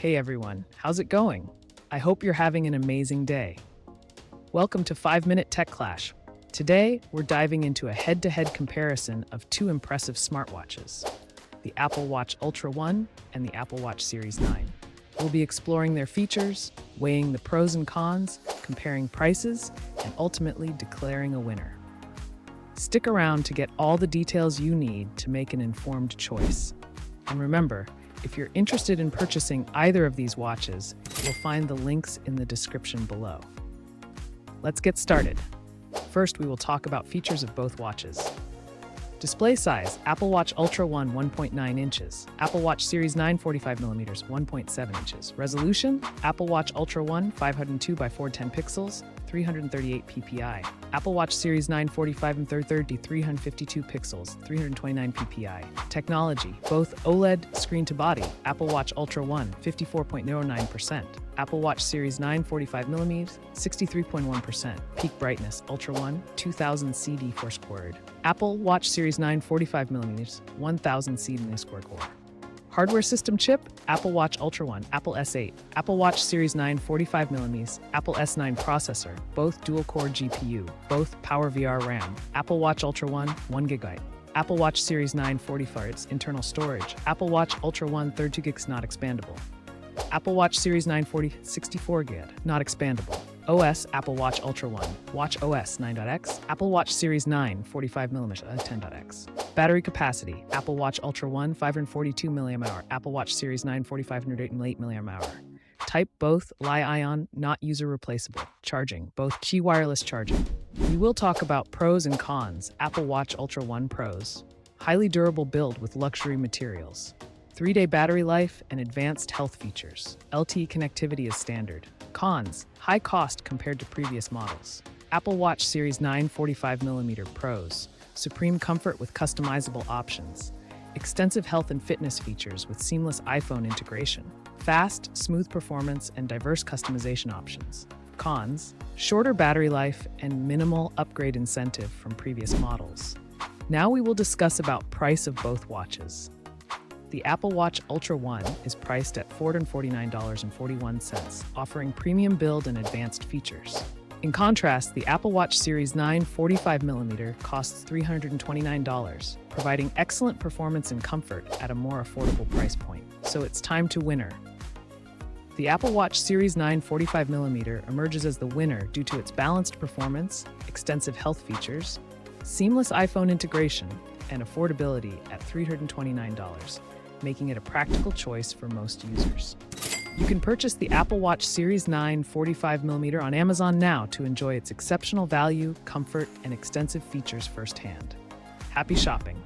Hey everyone, how's it going? I hope you're having an amazing day. Welcome to 5 Minute Tech Clash. Today, we're diving into a head-to-head comparison of two impressive smartwatches, the Apple Watch Ultra 1 and the Apple Watch Series 9. We'll be exploring their features, weighing the pros and cons, comparing prices, and ultimately declaring a winner. Stick around to get all the details you need to make an informed choice. And remember, if you're interested in purchasing either of these watches, you'll find the links in the description below. Let's get started. First, we will talk about features of both watches. Display size: Apple Watch Ultra 1 1.9 inches, Apple Watch Series 9 45mm 1.7 inches. Resolution: Apple Watch Ultra 1 502 by 410 pixels, 338 ppi. Apple Watch Series 9 45 and 30 352 pixels, 329 ppi. Technology: both OLED screen to body. Apple Watch Ultra 1 54.09%, Apple Watch Series 9 45mm 63.1%. Peak brightness: Ultra 1 2000 CD Foursquared, Apple Watch Series 9 45mm 1000 CD Square Core. Hardware system chip: Apple Watch Ultra 1, Apple S8, Apple Watch Series 9 45mm, Apple S9 processor, both dual-core GPU, both PowerVR RAM, Apple Watch Ultra 1 1GB, Apple Watch Series 9 45 internal storage, Apple Watch Ultra 1 32GB not expandable, Apple Watch Series 9 40 64GB not expandable. OS: Apple Watch Ultra 1, Watch OS 9.x, Apple Watch Series 9 45mm 10.x. Battery capacity: Apple Watch Ultra 1 542 mAh, Apple Watch Series 9 4508 mAh. Type: both Li-ion, not user replaceable. Charging: both Qi wireless charging. We will talk about pros and cons. Apple Watch Ultra 1 pros: highly durable build with luxury materials, 3-day battery life and advanced health features. LTE connectivity is standard. Cons: high cost compared to previous models. Apple Watch Series 9 45mm pros: supreme comfort with customizable options, extensive health and fitness features with seamless iPhone integration, fast, smooth performance and diverse customization options. Cons: shorter battery life and minimal upgrade incentive from previous models. Now we will discuss about price of both watches. The Apple Watch Ultra 1 is priced at $449.41, offering premium build and advanced features. In contrast, the Apple Watch Series 9 45mm costs $329, providing excellent performance and comfort at a more affordable price point. So it's time to winner. The Apple Watch Series 9 45mm emerges as the winner due to its balanced performance, extensive health features, seamless iPhone integration, and affordability at $329, making it a practical choice for most users. You can purchase the Apple Watch Series 9 45mm on Amazon now to enjoy its exceptional value, comfort, and extensive features firsthand. Happy shopping!